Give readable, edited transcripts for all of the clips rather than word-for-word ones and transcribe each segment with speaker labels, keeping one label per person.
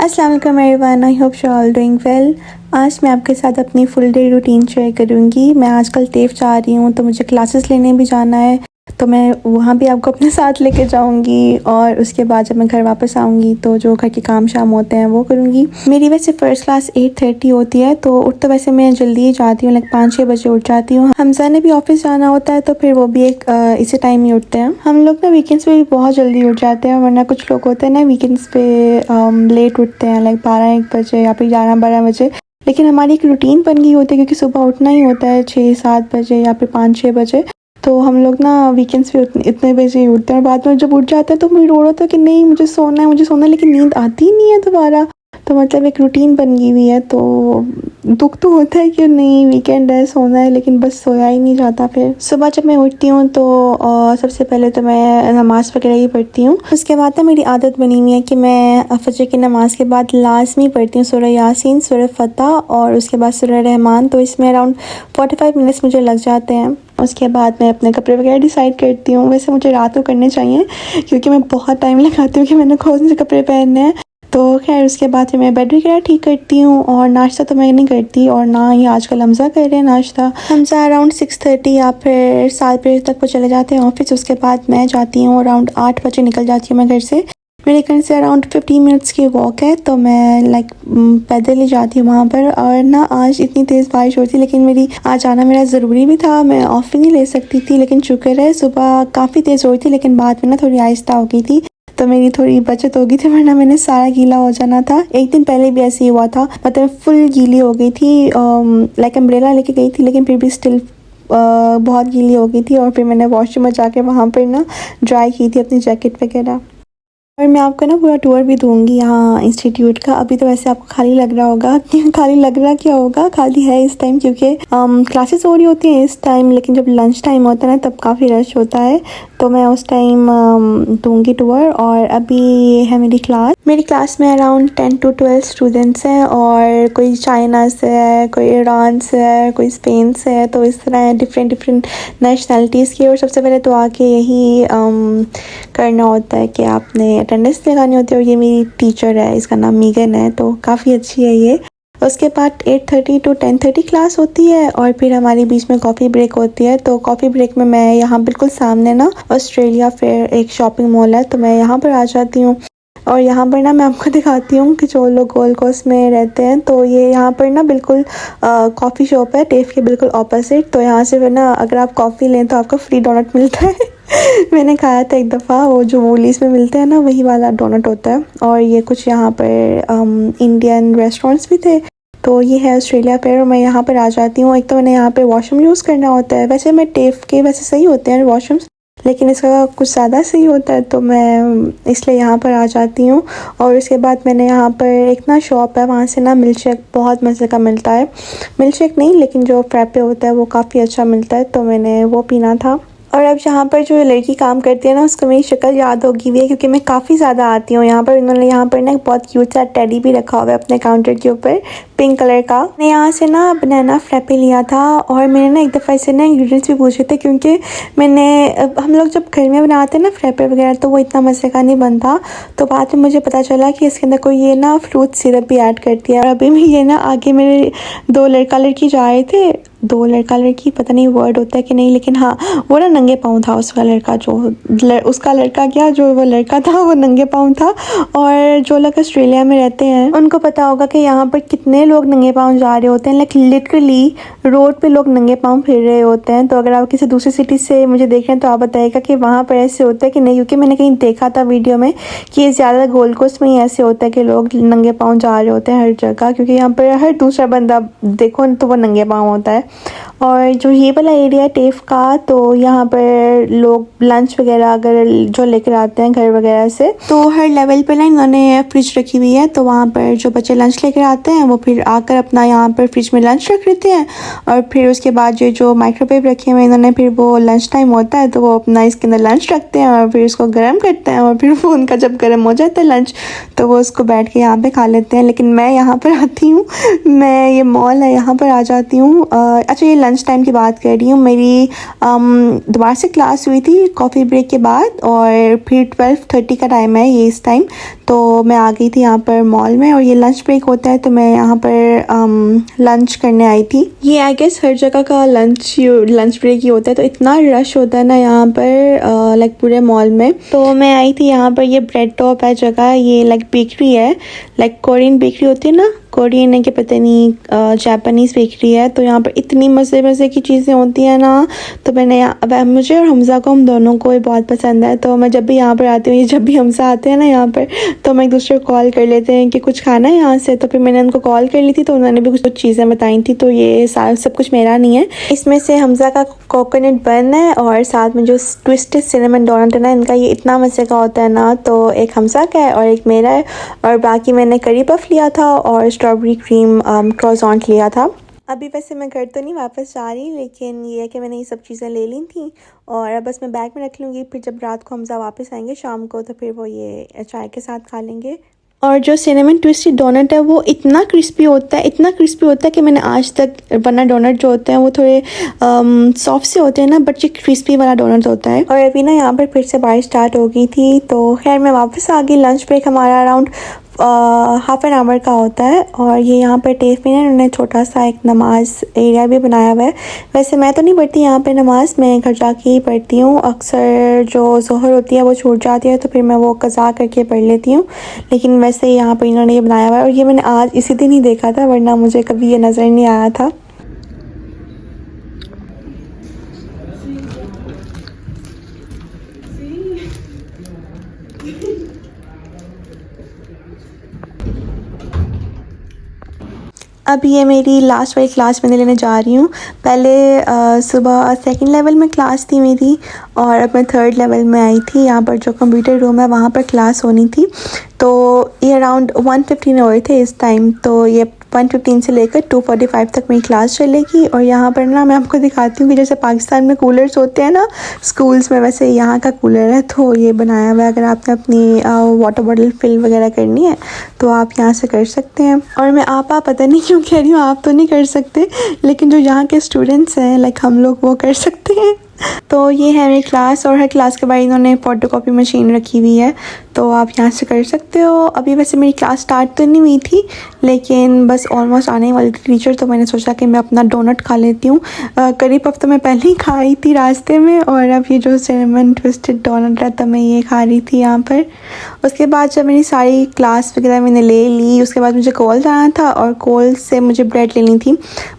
Speaker 1: अस्सलाम वालेकुम everyone, I hope you all doing well. आज मैं आपके साथ अपनी फुल डे रूटीन शेयर करूँगी। मैं आजकल टेफ जा रही हूँ तो मुझे क्लासेस लेने भी जाना है, तो मैं वहाँ भी आपको अपने साथ लेके जाऊँगी। और उसके बाद जब मैं घर वापस आऊँगी तो जो घर के काम शाम होते हैं वो करूँगी। मेरी वैसे फ़र्स्ट क्लास 8:30 होती है, तो उठ तो वैसे मैं जल्दी ही जाती हूँ, लाइक 5-6 बजे उठ जाती हूँ। हमजा ने भी ऑफिस जाना होता है तो फिर वो भी एक इसी टाइम ही उठते हैं। हम लोग ना वीकेंड्स पे भी बहुत जल्दी उठ जाते हैं, वरना कुछ लोग होते हैं ना वीकेंड्स पे लेट उठते हैं, लाइक 12-1 बजे या फिर 11-12 बजे। लेकिन हमारी एक रूटीन बन गई होती है क्योंकि सुबह उठना ही होता है 6-7 बजे या फिर 5-6 बजे। तो हम लोग ना वीकेंड्स पे इतने बजे ही उठते हैं, और बाद में जब उठ जाते हैं तो मुझे रो रहा था कि नहीं मुझे सोना है, लेकिन नींद आती ही नहीं है दोबारा। तो मतलब एक रूटीन बन गई हुई है, तो दुख तो होता है कि नहीं वीकेंड है सोना है, लेकिन बस सोया ही नहीं जाता। फिर सुबह जब मैं उठती हूँ तो सबसे पहले तो मैं नमाज़ वगैरह ही पढ़ती हूँ। उसके बाद ना मेरी आदत बनी हुई है कि मैं फजर की नमाज के बाद लाजमी पढ़ती हूँ सूरह यासीन, सूरह फतह और उसके बाद सूरह रहमान। तो इसमें अराउंड 45 मिनट्स मुझे लग जाते हैं। उसके बाद मैं अपने कपड़े वगैरह डिसाइड करती हूँ। वैसे मुझे रात को करने चाहिए क्योंकि मैं बहुत टाइम लगाती हूँ कि मैंने कौन से कपड़े पहनने हैं। तो खैर उसके बाद फिर मैं बेड वगैरह ठीक करती हूँ, और नाश्ता तो मैं नहीं करती, और ना ही आजकल हमजा कर रहे हैं नाश्ता। हमजा अराउंड 6:30 या फिर 7 बजे तक वो चले जाते हैं ऑफिस। उसके बाद मैं जाती हूँ अराउंड 8 बजे निकल जाती हूँ मैं घर से। मेरे घर से अराउंड 15 मिनट्स की वॉक है, तो मैं लाइक पैदल ही जाती हूँ वहाँ पर। और ना आज इतनी तेज़ बारिश हो रही थी, लेकिन मेरी आज आना मेरा ज़रूरी भी था, मैं ऑफ भी नहीं ले सकती थी। लेकिन शुक्र है सुबह काफ़ी तेज़ हो रही थी, लेकिन बाद में ना थोड़ी आहिस्ता हो गई थी, तो मेरी थोड़ी बचत हो गई थी, वरना मैंने सारा गीला हो जाना था। एक दिन पहले भी ऐसे ही हुआ था, मतलब फुल गीली हो गई थी, लाइक अम्ब्रेला लेके गई थी लेकिन फिर भी स्टिल बहुत गीली हो गई थी। और फिर मैंने वॉशरूम में जाके वहाँ पर ना ड्राई की थी अपनी जैकेट वगैरह। और मैं आपको ना पूरा टूर भी दूंगी यहाँ इंस्टीट्यूट का। अभी तो वैसे आपको खाली लग रहा होगा, खाली लग रहा क्या होगा, खाली है इस टाइम क्योंकि क्लासेस हो रही होती हैं इस टाइम, लेकिन जब लंच टाइम होता है ना तब काफ़ी रश होता है, तो मैं उस टाइम दूंगी टूर। और अभी है मेरी क्लास में अराउंड 10 to 12 स्टूडेंट्स हैं, और कोई चाइना से है, कोई ईरान से है, कोई स्पेन से है, तो इस तरह डिफरेंट नेशनैलिटीज़ की। और सबसे पहले तो आके यही करना होता है कि आपने अटेंडेंस लगानी होती है। और ये मेरी टीचर है, इसका नाम मीगन है, तो काफ़ी अच्छी है ये। उसके बाद 8:30 to 10:30 क्लास होती है, और फिर हमारी बीच में कॉफ़ी ब्रेक होती है। तो कॉफ़ी ब्रेक में मैं यहाँ बिल्कुल सामने ना ऑस्ट्रेलिया फेयर एक शॉपिंग मॉल है, तो मैं यहाँ पर आ जाती हूँ। और यहाँ पर ना मैं आपको दिखाती हूँ कि जो लोग गोल्ड कोस्ट में रहते हैं, तो ये यहाँ पर ना बिल्कुल कॉफ़ी शॉप है टेफ के बिल्कुल ऑपोजिट। तो यहाँ से फिर ना अगर आप कॉफ़ी लें तो आपको फ्री डोनट मिलता है। मैंने खाया था एक दफ़ा, वो जो वूलीज में मिलते हैं ना वही वाला डोनट होता है। और ये कुछ यहाँ पर इंडियन रेस्टोरेंट्स भी थे। तो ये है ऑस्ट्रेलिया फेयर, और मैं यहाँ पर आ जाती हूँ। एक तो मैंने यहाँ पे वॉशरूम यूज़ करना होता है, वैसे मैं टेफ के वैसे सही होते हैं वॉशरूम्स, लेकिन इसका कुछ ज़्यादा सही होता है, तो मैं इसलिए यहाँ पर आ जाती हूँ। और उसके बाद मैंने यहाँ पर एक ना शॉप है, वहाँ से ना मिल्क शेक बहुत मज़े का मिलता है। मिल्क शेक नहीं, लेकिन जो फ्रैपे होता है वो काफ़ी अच्छा मिलता है, तो मैंने वो पीना था। और अब यहाँ पर जो लड़की काम करती है ना उसको मेरी शक्ल याद होगी हुई है, क्योंकि मैं काफ़ी ज़्यादा आती हूँ यहाँ पर। इन्होंने यहाँ पर ना एक बहुत क्यूट सा टेडी भी रखा हुआ है अपने काउंटर के ऊपर, पिंक कलर का। मैं यहाँ से ना बनाना फ्रैपे लिया था, और मैंने ना एक दफ़ा इसे ना इंग्रेडिएंट्स भी पूछे थे, क्योंकि हम लोग जब घर में बनाते हैं ना फ्रैपे वगैरह तो वो इतना मज़े का नहीं बनता। तो बाद में मुझे पता चला कि इसके अंदर कोई ये ना फ्रूट सिरप भी ऐड करती है। और अभी मैं ये ना आगे मेरे 2 लड़का लड़की जा रहे थे, 2 लड़का लड़की पता नहीं वर्ड होता है कि नहीं, लेकिन हाँ वो ना नंगे पाँव था। उसका लड़का उसका लड़का क्या जो वो लड़का था वो नंगे पाँव था। और जो लोग ऑस्ट्रेलिया में रहते हैं उनको पता होगा कि यहाँ पर कितने लोग नंगे पाँव जा रहे होते हैं, लाइक लिटरली रोड पे लोग नंगे पाँव फिर रहे होते हैं। तो अगर आप किसी दूसरी सिटी से मुझे देख रहे हैं तो आप बताइएगा कि वहाँ पर ऐसे होता है कि नहीं, क्योंकि मैंने कहीं देखा था वीडियो में कि ज़्यादा गोल्ड कोस्ट में ही ऐसे होता है कि लोग नंगे पाँव जा रहे होते हैं हर जगह, क्योंकि यहाँ पर हर दूसरा बंदा देखो तो वो नंगे पाँव होता है। और जो ये वाला एरिया है टेफ का, तो यहाँ पर लोग लंच वगैरह अगर जो लेकर आते हैं घर वगैरह से, तो हर लेवल पे ना इन्होंने फ्रिज रखी हुई है। तो वहाँ पर जो बच्चे लंच लेकर आते हैं वो फिर आकर अपना यहाँ पर फ्रिज में लंच रख लेते हैं। और फिर उसके बाद जो माइक्रोवेव रखे हुए इन्होंने, फिर वो लंच टाइम होता है तो वो अपना इसके अंदर लंच रखते हैं और फिर उसको गर्म करते हैं। और फिर वो उनका जब गर्म हो जाता है लंच तो वो उसको बैठ के यहाँ पे खा लेते हैं। लेकिन मैं यहाँ पर आती हूँ, मैं ये मॉल है यहाँ पर आ जाती हूँ। अच्छा ये लंच टाइम की बात कर रही हूँ। मेरी दोबारा से क्लास हुई थी कॉफ़ी ब्रेक के बाद, और फिर 12:30 का टाइम है ये इस टाइम। तो मैं आ गई थी यहाँ पर मॉल में, और ये लंच ब्रेक होता है तो मैं यहाँ पर लंच करने आई थी। ये आई गेस हर जगह का लंच ब्रेक ही होता है, तो इतना रश होता है ना यहाँ पर लाइक पूरे मॉल में। तो मैं आई थी यहाँ पर, ये ब्रेड टॉप है जगह, ये लाइक बेकरी है, लाइक कोरियन बेकरी होती है ना, कोरियन है कि पता नहीं जापानीज़ बेकरी है। तो यहाँ पर इतनी मज़े मज़े की चीज़ें होती हैं ना, तो मैंने अब मुझे और हमज़ा को, हम दोनों को ही बहुत पसंद है। तो मैं जब भी यहाँ पर आती हूँ, जब भी हमज़ा आते हैं ना यहाँ पर, तो हम एक दूसरे को कॉल कर लेते हैं कि कुछ खाना है यहाँ से। तो फिर मैंने उनको कॉल कर ली थी, तो उन्होंने भी कुछ चीज़ें बताई थी। तो ये सारा सब कुछ मेरा नहीं है, इसमें से हमज़ा का कोकोनट बन है और साथ में जो ट्विस्टेड सिनेमन डोनट है ना, इनका ये इतना मज़े का होता है ना। तो एक हमज़ा का है और एक मेरा है, और बाकी मैंने करी पफ लिया था और स्ट्रॉबेरी क्रीम क्रॉसॉन्ट लिया था। अभी वैसे मैं घर तो नहीं वापस जा रही, लेकिन ये है कि मैंने ये सब चीज़ें ले ली थी, और अब बस मैं बैग में रख लूँगी। फिर जब रात को हमज़ा वापस आएंगे शाम को, तो फिर वो ये चाय के साथ खा लेंगे। और जो सिनेमन ट्विस्टेड डोनट है वो इतना क्रिस्पी होता है, इतना क्रिस्पी होता है कि मैंने आज तक, वरना डोनट जो होते हैं वो थोड़े सॉफ्ट से होते हैं ना, बट ये क्रिस्पी वाला डोनट होता है। और अभी ना यहाँ पर फिर से बारिश स्टार्ट हो गई थी, तो खैर मैं वापस आ गई। लंच ब्रेक हमारा अराउंड हाफ एन आवर का होता है। और ये यहाँ पर टेफ में उन्होंने छोटा सा एक नमाज एरिया भी बनाया हुआ है। वैसे मैं तो नहीं पढ़ती यहाँ पे नमाज, मैं घर जाके ही पढ़ती हूँ। अक्सर जो ज़ोहर होती है वो छूट जाती है, तो फिर मैं वो कज़ा करके पढ़ लेती हूँ। लेकिन वैसे यहाँ पर इन्होंने ये बनाया हुआ है, और ये मैंने आज इसी दिन ही देखा था, वरना मुझे कभी ये नज़र नहीं आया था। अब ये मेरी लास्ट वाली क्लास मैंने लेने जा रही हूँ। पहले सुबह सेकंड लेवल में क्लास थी मेरी, और अब मैं थर्ड लेवल में आई थी। यहाँ पर जो कंप्यूटर रूम है वहाँ पर क्लास होनी थी। तो ये अराउंड 1:15 हो रहे थे इस टाइम, तो ये 1:15 से लेकर 2:45 तक मेरी क्लास चलेगी। और यहाँ पर ना मैं आपको दिखाती हूँ कि जैसे पाकिस्तान में कूलर्स होते हैं ना स्कूल्स में, वैसे यहाँ का कूलर है। तो ये बनाया हुआ है, अगर आपने अपनी वाटर बॉटल फिल वगैरह करनी है तो आप यहाँ से कर सकते हैं। और मैं आप पता नहीं क्यों कह रही हूँ, आप तो नहीं कर सकते, लेकिन जो यहाँ के स्टूडेंट्स हैं लाइक हम लोग, वो कर सकते हैं। तो ये है मेरी क्लास, और हर क्लास के बाद इन्होंने फोटोकॉपी मशीन रखी हुई है, तो आप यहाँ से कर सकते हो। अभी वैसे मेरी क्लास स्टार्ट तो नहीं हुई थी, लेकिन बस ऑलमोस्ट आने वाली थी टीचर, तो मैंने सोचा कि मैं अपना डोनट खा लेती हूँ। करी पफ तो मैं पहले ही खाई थी रास्ते में, और अब ये जो सिनेमन ट्विस्टेड डोनट रहता मैं ये खा रही थी यहाँ पर। उसके बाद जब मेरी सारी क्लास वगैरह मैंने ले ली, उसके बाद मुझे कॉल जाना था, और कॉल से मुझे ब्रेड लेनी थी।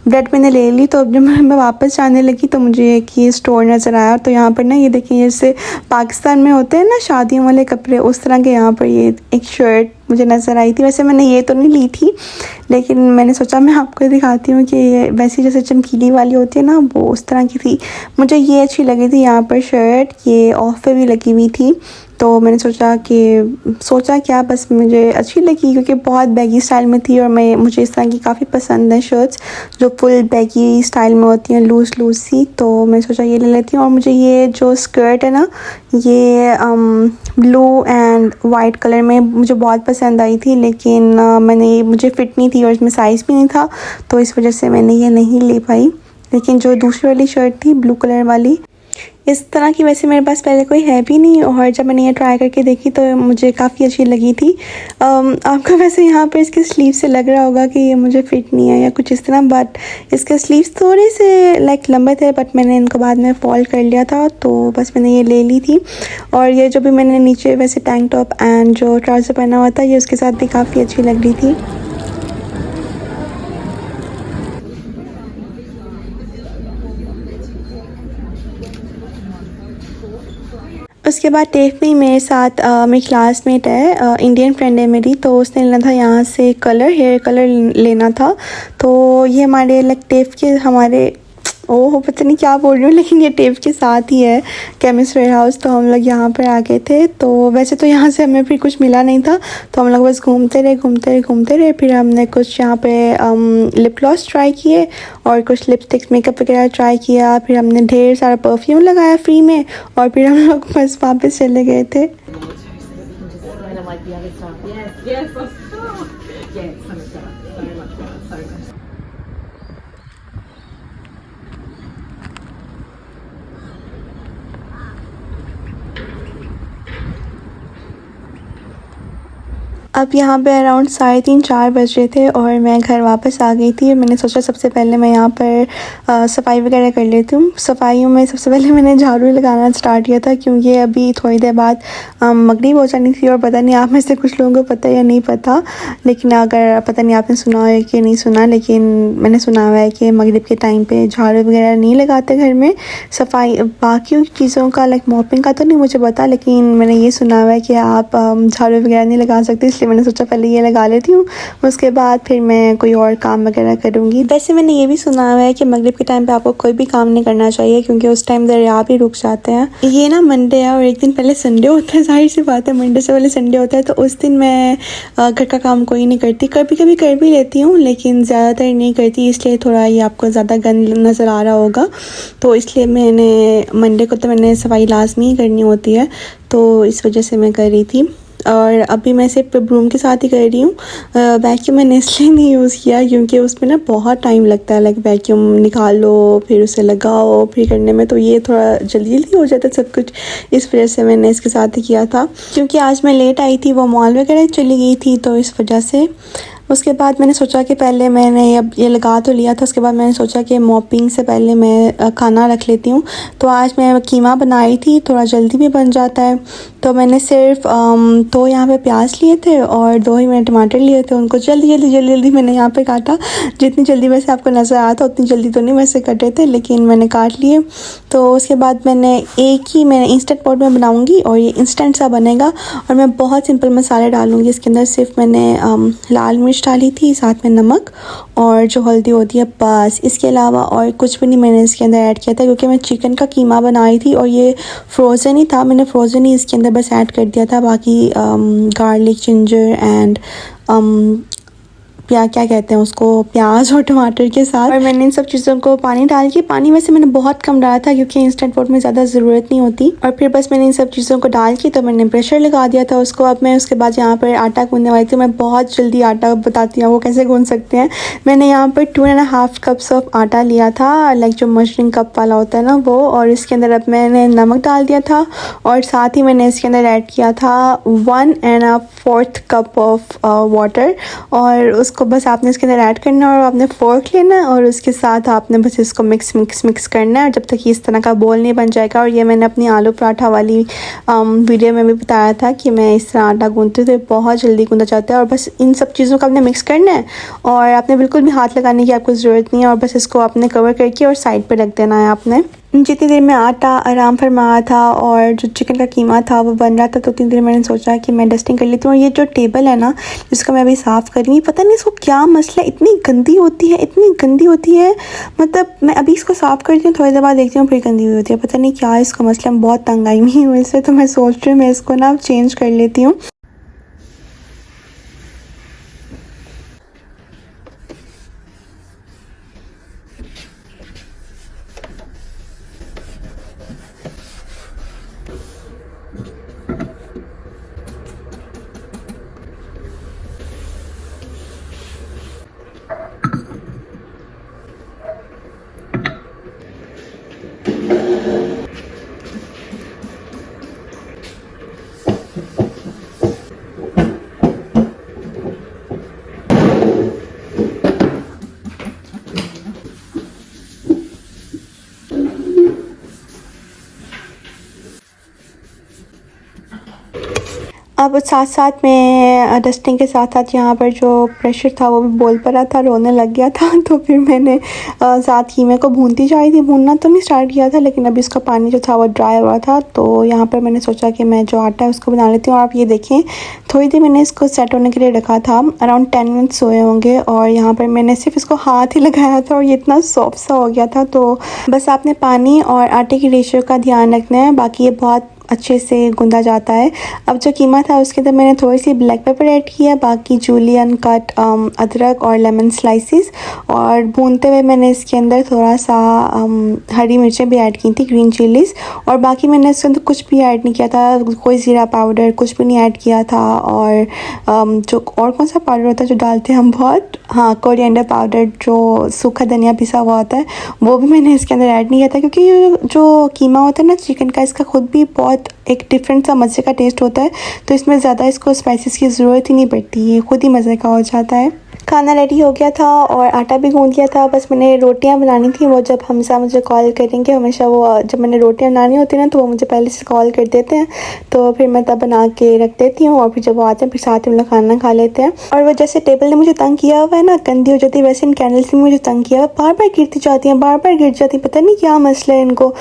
Speaker 1: ब्रेड मैंने ले ली, तो जब मैं वापस जाने लगी तो मुझे एक ये स्टोर नज़र आया। तो यहाँ पर ना ये देखिए, जैसे पाकिस्तान में होते हैं ना शादियों वाले कपड़े, उस तरह के यहाँ पर ये एक शर्ट मुझे नज़र आई थी। वैसे मैंने ये तो नहीं ली थी, लेकिन मैंने सोचा मैं आपको दिखाती हूँ कि ये वैसी जैसे चमकीली वाली होती है ना, वो उस तरह की थी। मुझे ये अच्छी लगी थी यहाँ पर शर्ट, ये ऑफ पे भी लगी हुई थी। तो मैंने सोचा क्या, बस मुझे अच्छी लगी क्योंकि बहुत बैगी स्टाइल में थी, और मुझे इस तरह की काफ़ी पसंद है शर्ट्स जो फुल बैगी स्टाइल में होती हैं, लूज़ सी। तो मैं सोचा ये ले लेती हूँ। और मुझे ये जो स्कर्ट है ना, ये ब्लू एंड वाइट कलर में मुझे बहुत पसंद आई थी, लेकिन मुझे फ़िट नहीं थी और इसमें साइज़ भी नहीं था, तो इस वजह से मैंने ये नहीं ले पाई। लेकिन जो दूसरी वाली शर्ट थी ब्लू कलर वाली, इस तरह की वैसे मेरे पास पहले कोई है भी नहीं, और जब मैंने ये ट्राई करके देखी तो मुझे काफ़ी अच्छी लगी थी। आपको वैसे यहाँ पर इसके स्लीव से लग रहा होगा कि ये मुझे फ़िट नहीं है या कुछ इस तरह, बट इसके स्लीव्स थोड़े से लाइक लंबे थे, बट मैंने इनको बाद में फोल्ड कर लिया था, तो बस मैंने ये ले ली थी। और ये जो भी मैंने नीचे वैसे टैंक टॉप एंड जो ट्राउज़र पहना हुआ था, ये उसके साथ भी काफ़ी अच्छी लग रही थी। उसके बाद टेफ में मेरे साथ मेरी क्लासमेट है, इंडियन फ्रेंड है मेरी, तो उसने लेना था यहाँ से हेयर कलर लेना था। तो ये हमारे लाइक टेफ के पता नहीं क्या बोल रही हूँ, लेकिन ये टेफ के साथ ही है केमिस्ट वेयर हाउस। तो हम लोग यहाँ पर आ गए थे। तो वैसे तो यहाँ से हमें फिर कुछ मिला नहीं था, तो हम लोग बस घूमते रहे। फिर हमने कुछ यहाँ पे लिप ग्लॉस ट्राई किए और कुछ लिपस्टिक्स मेकअप वगैरह ट्राई किया। फिर हमने ढेर सारा परफ्यूम लगाया फ्री में, और फिर हम लोग बस वापस चले गए थे। अब यहाँ पे अराउंड 3:30-4 बज रहे थे और मैं घर वापस आ गई थी। मैंने सोचा सबसे पहले मैं यहाँ पर सफाई वगैरह कर लेती हूँ। सफाइयों में सबसे पहले मैंने झाड़ू लगाना स्टार्ट किया था क्योंकि अभी थोड़ी देर बाद मगरिब हो जानी थी। और पता नहीं आप में से कुछ लोगों को पता या नहीं पता, लेकिन अगर पता नहीं आपने सुना है कि नहीं सुना, लेकिन मैंने सुना हुआ है कि मगरिब के टाइम पे झाड़ू वगैरह नहीं लगाते घर में। सफाई बाकी चीज़ों का लाइक मॉपिंग का तो नहीं मुझे पता, लेकिन मैंने ये सुना हुआ है कि आप झाड़ू वगैरह नहीं लगा सकते, इसलिए मैंने सोचा पहले ये लगा लेती हूँ, उसके बाद फिर मैं कोई और काम वगैरह करूँगी। वैसे मैंने ये भी सुना हुआ है कि मगरिब के टाइम पे आपको कोई भी काम नहीं करना चाहिए क्योंकि उस टाइम दरिया भी रुक जाते हैं। ये ना मंडे है और एक दिन पहले संडे होता है, जाहिर सी बात है मंडे से पहले संडे होता है, तो उस दिन मैं घर का काम कोई नहीं करती। कभी कभी कर भी लेती हूँ लेकिन ज़्यादातर नहीं करती, इसलिए थोड़ा ये आपको ज़्यादा गंद नज़र आ रहा होगा। तो इसलिए मैंने मंडे को तो मैंने सफाई लाजमी करनी होती है, तो इस वजह से मैं कर रही थी। और अभी मैं सिर्फ ब्रूम के साथ ही कर रही हूँ। वैक्यूम मैंने इसलिए नहीं यूज़ किया क्योंकि उसमें ना बहुत टाइम लगता है, लाइक वैक्यूम निकालो फिर उसे लगाओ फिर करने में, तो ये थोड़ा जल्दी जल्दी हो जाता है सब कुछ, इस वजह से मैंने इसके साथ ही किया था। क्योंकि आज मैं लेट आई थी, वो मॉल वगैरह चली गई थी, तो इस वजह से। उसके बाद मैंने सोचा कि पहले मैंने ये लगा तो लिया था, उसके बाद मैंने सोचा कि मॉपिंग से पहले मैं खाना रख लेती हूँ। तो आज मैं कीमा बनाई थी, थोड़ा जल्दी भी बन जाता है। तो मैंने सिर्फ 2 यहाँ पे प्याज लिए थे और 2 ही मैंने टमाटर लिए थे, उनको जल्दी मैंने यहाँ पे काटा। जितनी जल्दी वैसे आपको नज़र आया था उतनी जल्दी तो नहीं वैसे कटे थे, लेकिन मैंने काट लिए। तो उसके बाद मैंने इंस्टेंट पॉट में बनाऊँगी और ये इंस्टेंट सा बनेगा और मैं बहुत सिंपल मसाले डालूँगी इसके अंदर। सिर्फ मैंने लाल मिर्च डाली थी, साथ में नमक और जो हल्दी होती है, बस। इसके अलावा और कुछ भी नहीं मैंने इसके अंदर ऐड किया था क्योंकि मैं चिकन का कीमा बनाई थी और ये फ्रोज़न ही था, मैंने फ्रोज़न ही इसके अंदर बस ऐड कर दिया था। बाकी गार्लिक, जिंजर एंड क्या कहते हैं उसको, प्याज और टमाटर के साथ। और मैंने इन सब चीज़ों को पानी डाल के, पानी वैसे मैंने बहुत कम डाला था क्योंकि इंस्टेंट पॉट में ज़्यादा ज़रूरत नहीं होती। और फिर बस मैंने इन सब चीज़ों को डाल के तो मैंने प्रेशर लगा दिया था उसको। अब मैं उसके बाद यहाँ पर आटा गूंदने वाली थी। मैं बहुत जल्दी आटा बताती हूँ वो कैसे गूंद सकते हैं। मैंने यहाँ पर 2.5 कप्स ऑफ आटा लिया था, लाइक जो मशरिंग कप वाला होता है ना वो। और इसके अंदर अब मैंने नमक डाल दिया था और साथ ही मैंने इसके अंदर ऐड किया था 1.25 कप ऑफ वाटर। और उसको बस आपने इसके अंदर ऐड करना है और आपने फोर्क लेना है और उसके साथ आपने बस इसको मिक्स करना है जब तक ये इस तरह का बोल नहीं बन जाएगा। और ये मैंने अपनी आलू पराठा वाली वीडियो में भी बताया था कि मैं इस तरह आटा गूंदती हूँ तो बहुत जल्दी गूंदा जाता है। और बस इन सब चीज़ों को आपने मिक्स करना है और आपने बिल्कुल भी हाथ लगाने की आपको ज़रूरत नहीं है। और बस इसको आपने कवर करके और साइड पर रख देना है आपने। जितनी देर में आटा आराम फरमा था और जो चिकन का कीमा था वो बन रहा था, तो उतनी देर मैंने सोचा कि मैं डस्टिंग कर लेती हूँ। और ये जो टेबल है ना जिसको मैं अभी साफ़ कर रही हूँ, पता नहीं इसको क्या मसला है, इतनी गंदी होती है। मतलब मैं अभी इसको साफ़ करती हूँ, थोड़ी देर बाद देखती हूँ फिर गंदी हुई होती है। पता नहीं क्या इसका मसला, मैं बहुत तंग आई हुई हूँ इससे, तो मैं सोच रही हूँ मैं इसको ना चेंज कर लेती हूँ। अब साथ साथ में डस्टिंग के साथ यहाँ पर जो प्रेशर था वो भी बोल पड़ा था, रोने लग गया था। तो फिर मैंने साथ कीमे को भूनती जा रही थी, भूनना तो नहीं स्टार्ट किया था लेकिन अभी उसका पानी जो था वो ड्राई हुआ था। तो यहाँ पर मैंने सोचा कि मैं जो आटा है उसको बना लेती हूँ। आप ये देखें, थोड़ी देर मैंने इसको सेट होने के लिए रखा था, अराउंड 10 मिनट्स हुए होंगे। और यहाँ पर मैंने सिर्फ इसको हाथ ही लगाया था और ये इतना सॉफ्ट सा हो गया था। तो बस आपने पानी और आटे की रेशियो का ध्यान रखना है, बाकी ये बहुत अच्छे से गूंदा जाता है। अब जो कीमा था उसके अंदर मैंने थोड़ी सी ब्लैक पेपर ऐड किया, बाकी जूलियन कट अदरक और लेमन स्लाइसेस। और भूनते हुए मैंने इसके अंदर थोड़ा सा हरी मिर्चें भी ऐड की थी, ग्रीन चिलीज़। और बाकी मैंने इसके अंदर कुछ भी ऐड नहीं किया था, कोई ज़ीरा पाउडर कुछ भी नहीं ऐड किया था। और जो और कौन सा पाउडर होता है जो डालते हैं हम बहुत, हाँ, कोरिएंडर पाउडर जो सूखा धनिया पिसा हुआ होता है, वो भी मैंने इसके अंदर ऐड नहीं किया था क्योंकि जो कीमा होता है ना चिकन का, इसका खुद भी बहुत बहुत एक डिफरेंट सा मज़े का टेस्ट होता है, तो इसमें ज़्यादा इसको स्पाइसेस की ज़रूरत ही नहीं पड़ती, ये खुद ही मज़े का हो जाता है। खाना रेडी हो गया था और आटा भी गूँध लिया था, बस मैंने रोटियां बनानी थी। वो जब हमजा मुझे कॉल करेंगे, हमेशा वो जब मैंने रोटियां बनानी होती है ना तो वो मुझे पहले से कॉल कर देते हैं, तो फिर मैं तब बना के रख देती हूँ और फिर जब वो आते हैं फिर साथ में हम लोग खाना खा लेते हैं। और वो जैसे टेबल ने मुझे तंग किया हुआ है ना, गंदी हो जाती है, वैसे इन कैंडल्स ने मुझे तंग किया हुआ है, बार बार गिरती जाती हैं, बार बार गिर जाती हैं, पता नहीं क्या मसला है इनको,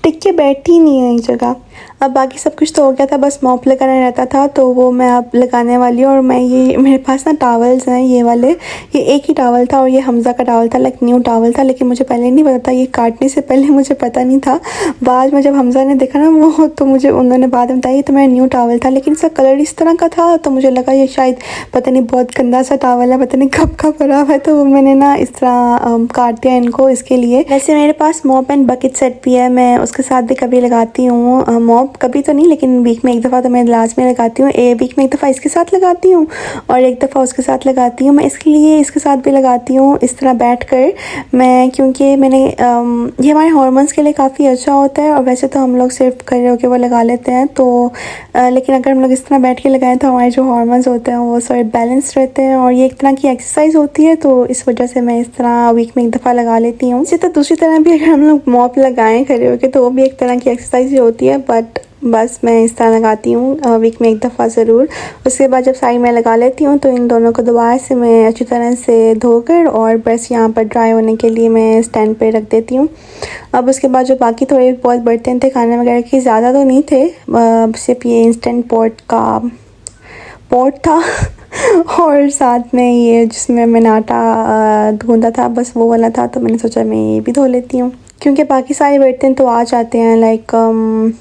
Speaker 1: टिक के बैठती नहीं है एक जगह। अब बाकी सब कुछ तो हो गया था, बस मॉप लगाना रहता था, तो वो मैं अब लगाने वाली हूँ। और मैं ये मेरे पास ना टॉवल्स हैं ये वाले, ये एक ही टॉवल था और ये हमजा का टॉवल था, लाइक न्यू टॉवल था, लेकिन मुझे पहले नहीं पता था, ये काटने से पहले मुझे पता नहीं था। बाद में जब हमजा ने देखा ना वो, तो मुझे उन्होंने बाद में बताया तो मेरा न्यू टॉवल था, लेकिन इसका कलर इस तरह का था, तो मुझे लगा ये शायद पता नहीं बहुत गंदा सा टॉवल है, पता नहीं कब का भरा हुआ है, तो मैंने ना इस तरह काट दिया इनको इसके लिए। वैसे मेरे पास मॉप एंड बकेट सेट भी है, मैं उसके साथ भी कभी लगाती हूँ मॉप, कभी तो नहीं लेकिन वीक में एक दफ़ा तो मैं लास्ट में लगाती हूँ, वीक में एक दफ़ा इसके साथ लगाती हूँ और एक दफ़ा उसके साथ लगाती हूँ। मैं इसके लिए इसके साथ भी लगाती हूँ इस तरह बैठ कर मैं, क्योंकि मैंने ये हमारे हार्मोन्स के लिए काफ़ी अच्छा होता है। और वैसे तो हम लोग सिर्फ खड़े होकर वो लगा लेते हैं, तो लेकिन अगर हम लोग इस तरह बैठ के लगाएं तो हमारे जो हार्मोन्स होते हैं वो सारे बैलेंस रहते हैं और ये एक तरह की एक्सरसाइज होती है, तो इस वजह से मैं इस तरह वीक में एक दफ़ा लगा लेती हूँ। इसी तरह दूसरी तरह भी अगर हम लोग मॉप लगाएं खड़े होकर तो वो भी एक तरह की एक्सरसाइज ही होती है, बट बस मैं इस तरह लगाती हूँ वीक में एक दफ़ा ज़रूर। उसके बाद जब सारी मैं लगा लेती हूँ तो इन दोनों को दोबारा से मैं अच्छी तरह से धोकर और बस यहाँ पर ड्राई होने के लिए मैं स्टैंड पे रख देती हूँ। अब उसके बाद जो बाकी थोड़े बहुत बर्तन थे खाने वगैरह के, ज़्यादा तो नहीं थे, सिर्फ ये इंस्टेंट पॉट था और साथ में ये जिसमें मैंने आटा गूंदा था बस वो वाला था, तो मैंने सोचा मैं ये भी धो लेती हूँ, क्योंकि बाकी सारे बर्तन तो आ जाते हैं लाइक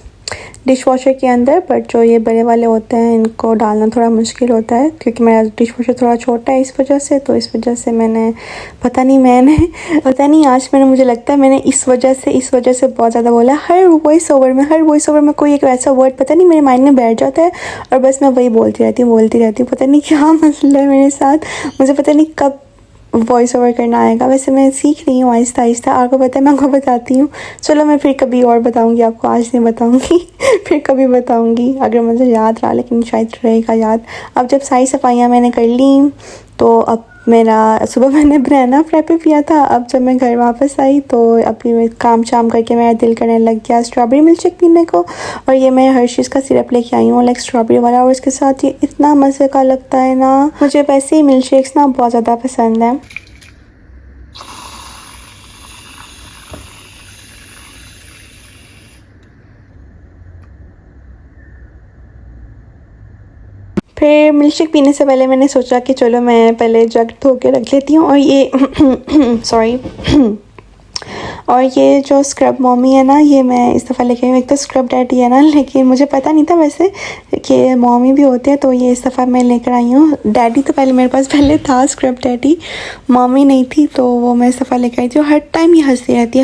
Speaker 1: डिश वॉशर के अंदर, बट जो ये बड़े वाले होते हैं इनको डालना थोड़ा मुश्किल होता है, क्योंकि मेरा डिश वॉशर थोड़ा छोटा है इस वजह से, तो इस वजह से मैंने पता नहीं आज मुझे लगता है मैंने इस वजह से बहुत ज़्यादा बोला। हर वॉइस ओवर में कोई एक वैसा वर्ड पता नहीं मेरे माइंड में बैठ जाता है और बस मैं वही बोलती रहती हूँ, पता नहीं क्या मसला है मेरे साथ, मुझे पता नहीं कब वॉइस ओवर करना आएगा। वैसे मैं सीख रही हूँ आहिस्ता आहिस्ता, आपको पता है मैं आपको बताती हूँ। चलो मैं फिर कभी और बताऊँगी आपको, आज नहीं बताऊँगी फिर कभी बताऊँगी अगर मुझे याद रहा, लेकिन शायद रहेगा याद। अब जब सारी सफाइयाँ मैंने कर ली तो अब मेरा सुबह मैंने बनाना फ्रैपे पिया था, अब जब मैं घर वापस आई तो अभी मैं काम शाम करके मेरा दिल करने लग गया स्ट्रॉबेरी मिल्क शेक पीने को, और ये मैं हर्शीज़ का सिरप लेके आई हूँ लाइक स्ट्रॉबेरी वाला, और इसके साथ ये इतना मज़े का लगता है ना, मुझे वैसे ही मिल्क शेक्स ना बहुत ज़्यादा पसंद है। फिर मिल्क शेक पीने से पहले मैंने सोचा कि चलो मैं पहले जग धो के रख लेती हूँ, और ये सॉरी और ये जो स्क्रब मॉमी है ना, ये मैं इस दफ़ा लेके आई हूँ। एक तो स्क्रब डैडी है ना, लेकिन मुझे पता नहीं था वैसे कि मॉमी भी होती है, तो ये इस दफ़ा मैं लेकर आई हूँ। डैडी तो पहले मेरे पास पहले था स्क्रब डैडी, मॉमी नहीं थी, तो वो मैं इस दफ़ा लेकर आई थी। और हर टाइम ये हंसती रहती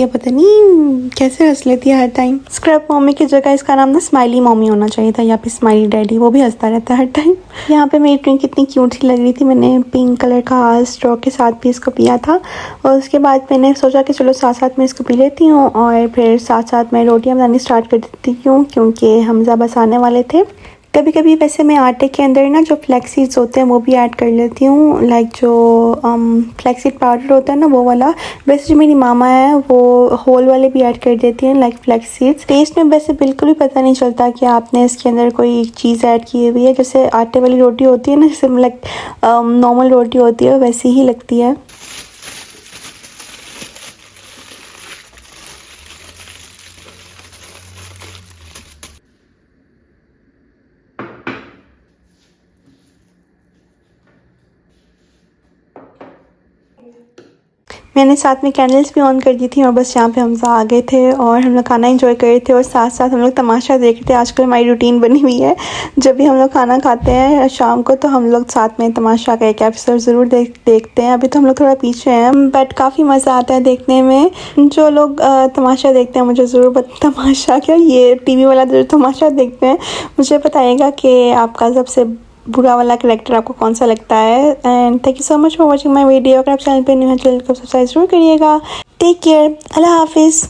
Speaker 1: है, पता नहीं कैसे हंस लेती है हर टाइम। स्क्रब मॉमी की जगह इसका नाम ना स्माइली मॉमी होना चाहिए था, या फिर स्माइली डैडी, वो भी हंसता रहता है हर टाइम। यहाँ पर मेरी ड्रिंक कितनी क्यूट सी लग रही थी, मैंने पिंक कलर का स्ट्रॉ के साथ भी इसको पिया था, और उसके बाद मैंने सोचा कि चलो साथ साथ में इसको पी लेती हूँ, और फिर साथ साथ मैं रोटियां बनानी स्टार्ट कर देती हूँ, क्योंकि हमजा बस आने वाले थे। कभी कभी वैसे मैं आटे के अंदर ना जो फ्लैक्स सीड्स होते हैं वो भी ऐड कर लेती हूँ, लाइक जो फ्लैक्स सीड पाउडर होता है ना वो वाला। वैसे जो मेरी मामा है वो होल वाले भी ऐड कर देती हैं लाइक फ्लैक्स सीड्स। टेस्ट में वैसे बिल्कुल भी पता नहीं चलता कि आपने इसके अंदर कोई चीज़ ऐड की हुई है, जैसे आटे वाली रोटी होती है ना, जैसे लाइक नॉर्मल रोटी होती है वैसी ही लगती है। मैंने साथ में कैंडल्स भी ऑन कर दी थी, और बस यहाँ पे हमजा आ गए थे और हम लोग खाना एंजॉय कर रहे थे और साथ साथ हम लोग तमाशा देख रहे थे। आजकल हमारी रूटीन बनी हुई है, जब भी हम लोग खाना खाते हैं शाम को तो हम लोग साथ में तमाशा का एक एपिसोड ज़रूर देखते हैं। अभी तो हम लोग थोड़ा पीछे हैं, बट काफ़ी मज़ा आता है देखने में। जो लोग तमाशा देखते हैं मुझे ज़रूर तमाशा क्या, ये TV वाला जो तमाशा देखते हैं, मुझे बताइएगा कि आपका सबसे बुरा वाला कैरेक्टर आपको कौन सा लगता है। And thank you so much for watching my video. अगर आप चैनल पे न्यू हैं चैनल को सब्सक्राइब जरूर करिएगा। टेक केयर, अल्लाह हाफिज़।